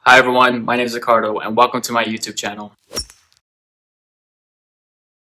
Hi everyone, my name is Ricardo and welcome to my YouTube channel.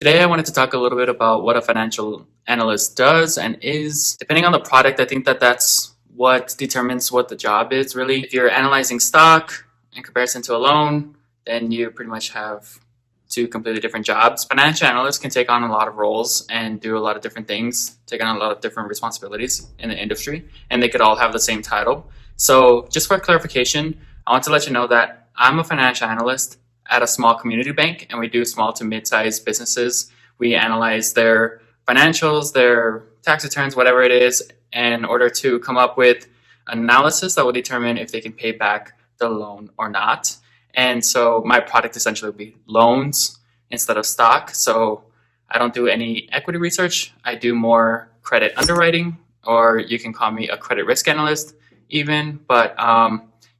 Today I wanted to talk a little bit about what a financial analyst does and is. Depending on the product, I think that's what determines what the job is really. If you're analyzing stock in comparison to a loan, then you pretty much have two completely different jobs. Financial analysts can take on a lot of roles and do a lot of different things, take on a lot of different responsibilities in the industry, and they could all have the same title. So just for clarification, I want to let you know that I'm a financial analyst at a small community bank, and we do small to mid-sized businesses. We analyze their financials, their tax returns, whatever it is, in order to come up with an analysis that will determine if they can pay back the loan or not. And so my product essentially will be loans instead of stock. So I don't do any equity research. I do more credit underwriting, or you can call me a credit risk analyst even. But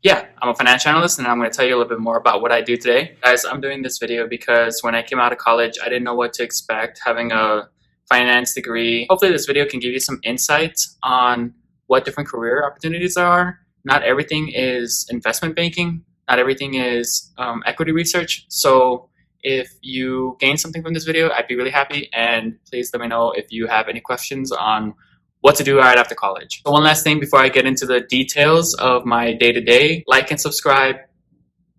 yeah, I'm a financial analyst, and I'm going to tell you a little bit more about what I do today. Guys, I'm doing this video because when I came out of college, I didn't know what to expect having a finance degree. Hopefully this video can give you some insight on what different career opportunities there are. Not everything is investment banking. Not everything is equity research. So if you gain something from this video, I'd be really happy. And please let me know if you have any questions on what to do right after college. So one last thing before I get into the details of my day-to-day, like and subscribe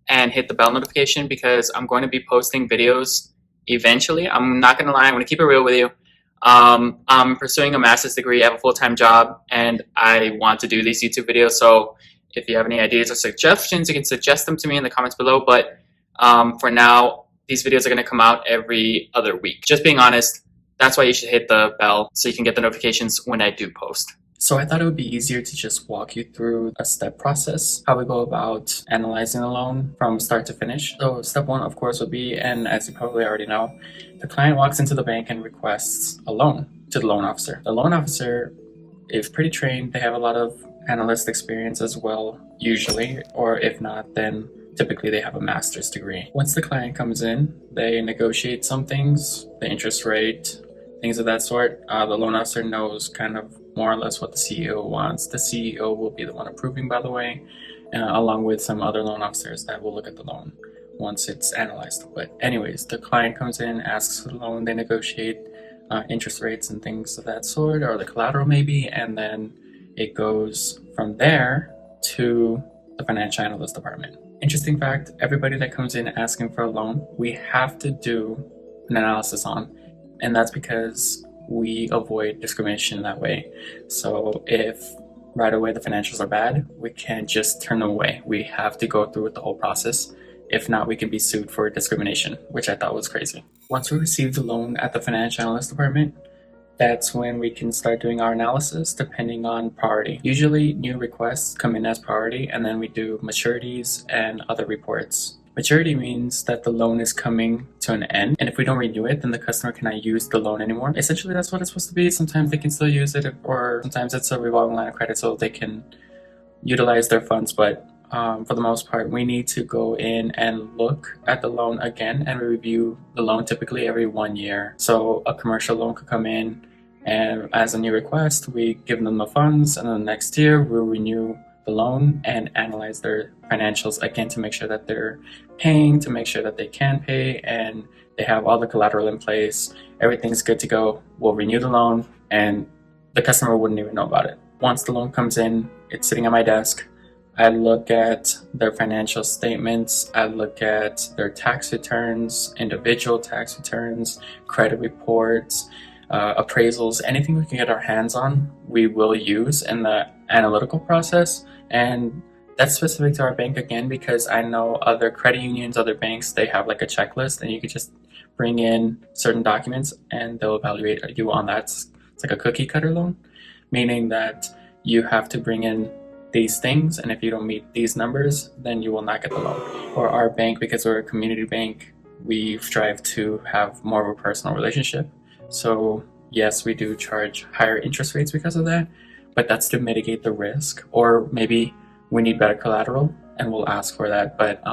and hit the bell notification because I'm going to be posting videos eventually. I'm not going to lie, I'm going to keep it real with you. I'm pursuing a master's degree, I have a full-time job, and I want to do these YouTube videos. So if you have any ideas or suggestions, you can suggest them to me in the comments below. But for now, these videos are going to come out every other week. Just being honest, that's why you should hit the bell so you can get the notifications when I do post. So I thought it would be easier to just walk you through a step process, how we go about analyzing a loan from start to finish. So step one, of course, would be, and as you probably already know, the client walks into the bank and requests a loan to the loan officer. The loan officer is pretty trained. They have a lot of analyst experience as well, usually, or if not, then typically they have a master's degree. Once the client comes in, they negotiate some things, the interest rate, things of that sort. The loan officer knows kind of more or less what the CEO wants. The CEO will be the one approving, by the way, along with some other loan officers that will look at the loan once it's analyzed. But anyways, the client comes in, asks for the loan, they negotiate interest rates and things of that sort, or the collateral maybe, and then it goes from there to the financial analyst department. Interesting fact, everybody that comes in asking for a loan, we have to do an analysis on, and that's because we avoid discrimination that way. So if right away the financials are bad, we can't just turn them away. We have to go through with the whole process. If not, we can be sued for discrimination, which I thought was crazy. Once we receive the loan at the financial analyst department, that's when we can start doing our analysis depending on priority. Usually new requests come in as priority, and then we do maturities and other reports. Maturity means that the loan is coming to an end, and if we don't renew it, then the customer cannot use the loan anymore. Essentially, that's what it's supposed to be. Sometimes they can still use it, or sometimes it's a revolving line of credit so they can utilize their funds. But for the most part, we need to go in and look at the loan again and review the loan typically every 1 year. So a commercial loan could come in, and as a new request, we give them the funds, and then the next year we'll renew the loan and analyze their financials again to make sure that they're paying, to make sure that they can pay, and they have all the collateral in place. Everything's good to go. We'll renew the loan, and the customer wouldn't even know about it. Once the loan comes in, it's sitting at my desk. I look at their financial statements, I look at their tax returns, individual tax returns, credit reports, appraisals, anything we can get our hands on, we will use in the analytical process. And that's specific to our bank again, because I know other credit unions, other banks, they have like a checklist, and you could just bring in certain documents and they'll evaluate you on that. It's like a cookie cutter loan, meaning that you have to bring in these things, and if you don't meet these numbers, then you will not get the loan. Or our bank, because we're a community bank, we strive to have more of a personal relationship. So yes, we do charge higher interest rates because of that, but that's to mitigate the risk. Or maybe we need better collateral and we'll ask for that. But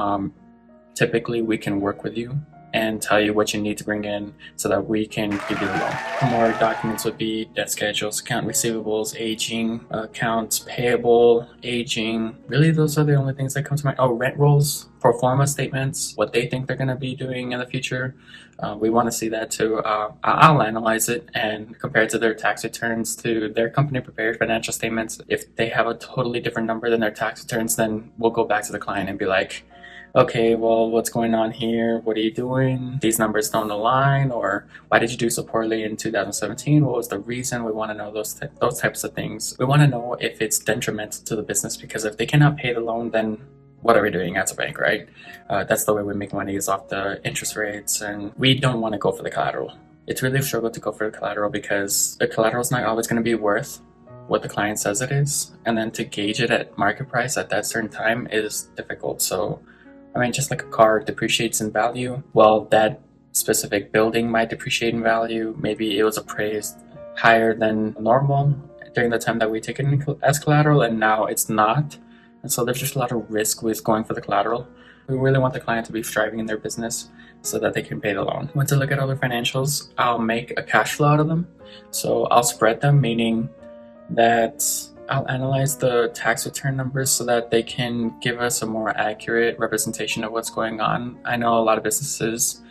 typically we can work with you and tell you what you need to bring in so that we can give you the loan. More documents would be debt schedules, account receivables, aging, accounts payable, aging. Really, those are the only things that come to mind. Oh, rent rolls, pro forma statements, what they think they're going to be doing in the future. We want to see that too. I'll analyze it and compare it to their tax returns, to their company prepared financial statements. If they have a totally different number than their tax returns, then we'll go back to the client and be like, okay, well, what's going on here? What are you doing? These numbers don't align, or why did you do so poorly in 2017? What was the reason? We want to know those types of things. We want to know if it's detrimental to the business, because if they cannot pay the loan, then what are we doing as a bank, right? That's the way we make money, is off the interest rates, and we don't want to go for the collateral. It's really a struggle to go for the collateral because the collateral is not always going to be worth what the client says it is, and then to gauge it at market price at that certain time is difficult. So I mean, just like a car depreciates in value, well, that specific building might depreciate in value. Maybe it was appraised higher than normal during the time that we take it in as collateral, and now it's not. And so there's just a lot of risk with going for the collateral. We really want the client to be thriving in their business so that they can pay the loan. Once I look at all their financials, I'll make a cash flow out of them. So I'll spread them, meaning that I'll analyze the tax return numbers so that they can give us a more accurate representation of what's going on. I know a lot of businesses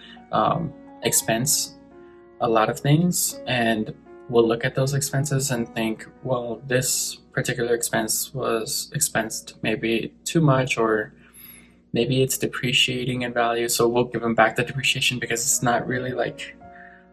expense a lot of things, and we'll look at those expenses and think, well, this particular expense was expensed maybe too much, or maybe it's depreciating in value. So we'll give them back the depreciation because it's not really like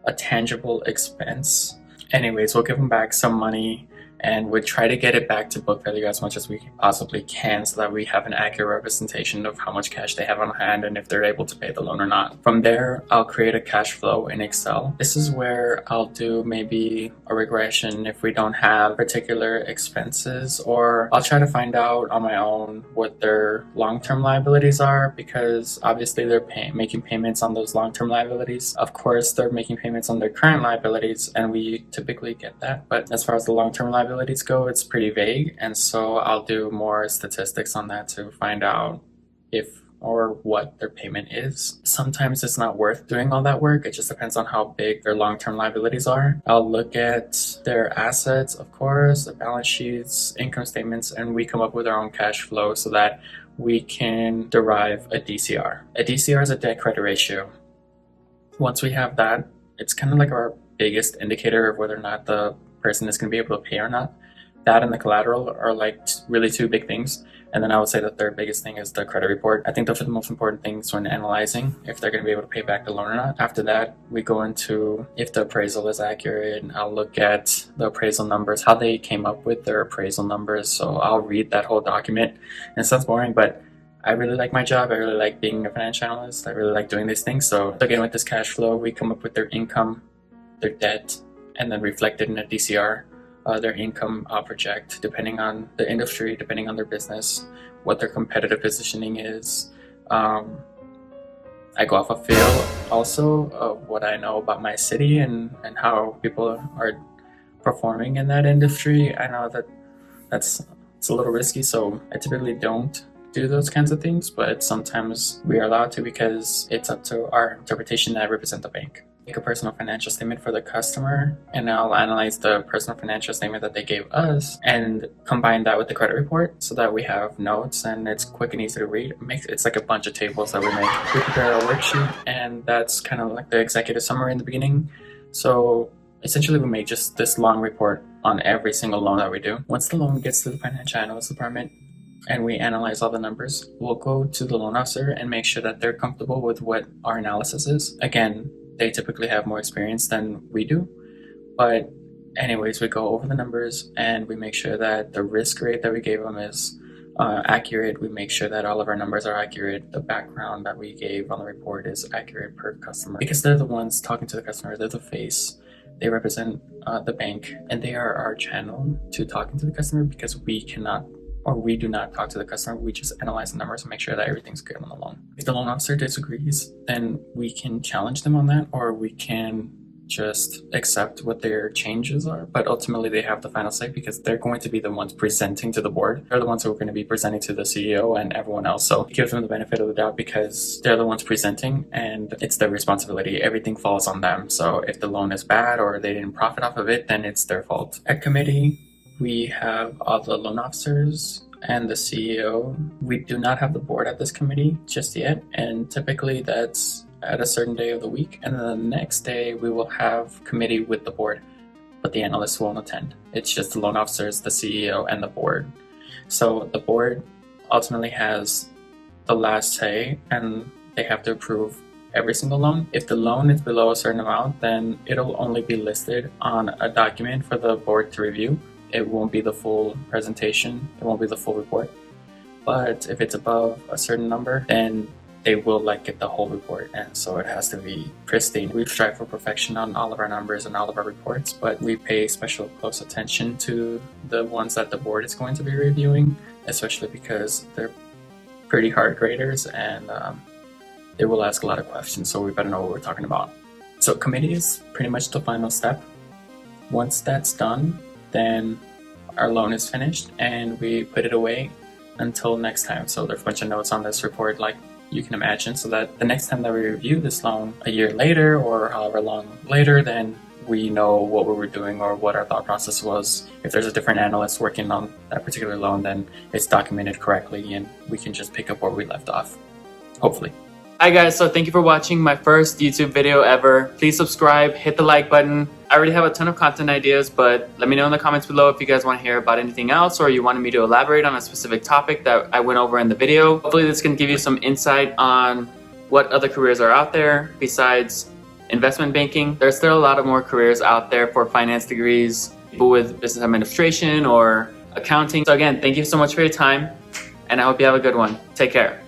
a tangible expense. Anyways, we'll give them back some money, and we try to get it back to book value as much as we possibly can so that we have an accurate representation of how much cash they have on hand and if they're able to pay the loan or not. From there, I'll create a cash flow in Excel. This is where I'll do maybe a regression if we don't have particular expenses, or I'll try to find out on my own what their long-term liabilities are, because obviously they're making payments on those long-term liabilities. Of course, they're making payments on their current liabilities, and we typically get that. But as far as the long-term liabilities go, it's pretty vague, and so I'll do more statistics on that to find out if or what their payment is. Sometimes it's not worth doing all that work. It just depends on how big their long-term liabilities are. I'll look at their assets, of course, their balance sheets, income statements, and we come up with our own cash flow so that we can derive a DCR. A DCR is a debt credit ratio. Once we have that, it's kind of like our biggest indicator of whether or not the person is going to be able to pay or not. That and the collateral are like really two big things. And then I would say the third biggest thing is the credit report. I think those are the most important things when analyzing if they're going to be able to pay back the loan or not. After that, we go into if the appraisal is accurate. I'll look at the appraisal numbers, how they came up with their appraisal numbers. So I'll read that whole document. And it sounds boring, but I really like my job. I really like being a financial analyst. I really like doing these things. So again, with this cash flow, we come up with their income, their debt, and then reflect it in a DCR. Their income I'll project depending on the industry, depending on their business, what their competitive positioning is. I go off a feel also of what I know about my city and how people are performing in that industry. I know that it's a little risky, so I typically don't do those kinds of things, but sometimes we are allowed to because it's up to our interpretation that I represent the bank. Make a personal financial statement for the customer, and I'll analyze the personal financial statement that they gave us and combine that with the credit report so that we have notes and it's quick and easy to read. It's like a bunch of tables that we make. We prepare a worksheet, and that's kind of like the executive summary in the beginning. So essentially we make just this long report on every single loan that we do. Once the loan gets to the financial analyst department and we analyze all the numbers, we'll go to the loan officer and make sure that they're comfortable with what our analysis is. Again, they typically have more experience than we do. But anyways, we go over the numbers and we make sure that the risk rate that we gave them is accurate. We make sure that all of our numbers are accurate. The background that we gave on the report is accurate per customer. Because they're the ones talking to the customer, they're the face. They represent the bank, and they are our channel to talking to the customer, because we cannot, or we do not talk to the customer. We just analyze the numbers and make sure that everything's good on the loan. If the loan officer disagrees, then we can challenge them on that, or we can just accept what their changes are, but ultimately they have the final say because they're going to be the ones presenting to the board. They're the ones who are going to be presenting to the CEO and everyone else. So it gives them the benefit of the doubt because they're the ones presenting and it's their responsibility. Everything falls on them. So if the loan is bad or they didn't profit off of it, then it's their fault. At committee, we have all the loan officers and the CEO. We do not have the board at this committee just yet, and typically that's at a certain day of the week, and then the next day we will have committee with the board, but the analysts won't attend. It's just the loan officers, the CEO, and the board. So the board ultimately has the last say, and they have to approve every single loan. If the loan is below a certain amount, then it'll only be listed on a document for the board to review. It won't be the full presentation, it won't be the full report. But if it's above a certain number, then they will get the whole report, and so it has to be pristine. We strive for perfection on all of our numbers and all of our reports, but we pay special close attention to the ones that the board is going to be reviewing, especially because they're pretty hard graders and they will ask a lot of questions, so we better know what we're talking about. So committee is pretty much the final step. Once that's done, then our loan is finished and we put it away until next time. So there's a bunch of notes on this report, like you can imagine, so that the next time that we review this loan a year later or however long later, then we know what we were doing or what our thought process was. If there's a different analyst working on that particular loan, then it's documented correctly and we can just pick up where we left off, hopefully. Hi guys, so thank you for watching my first YouTube video ever. Please subscribe, hit the like button. I already have a ton of content ideas, but let me know in the comments below if you guys want to hear about anything else or you wanted me to elaborate on a specific topic that I went over in the video. Hopefully this can give you some insight on what other careers are out there besides investment banking. There's still a lot of more careers out there for finance degrees, people with business administration or accounting. So again, thank you so much for your time and I hope you have a good one. Take care.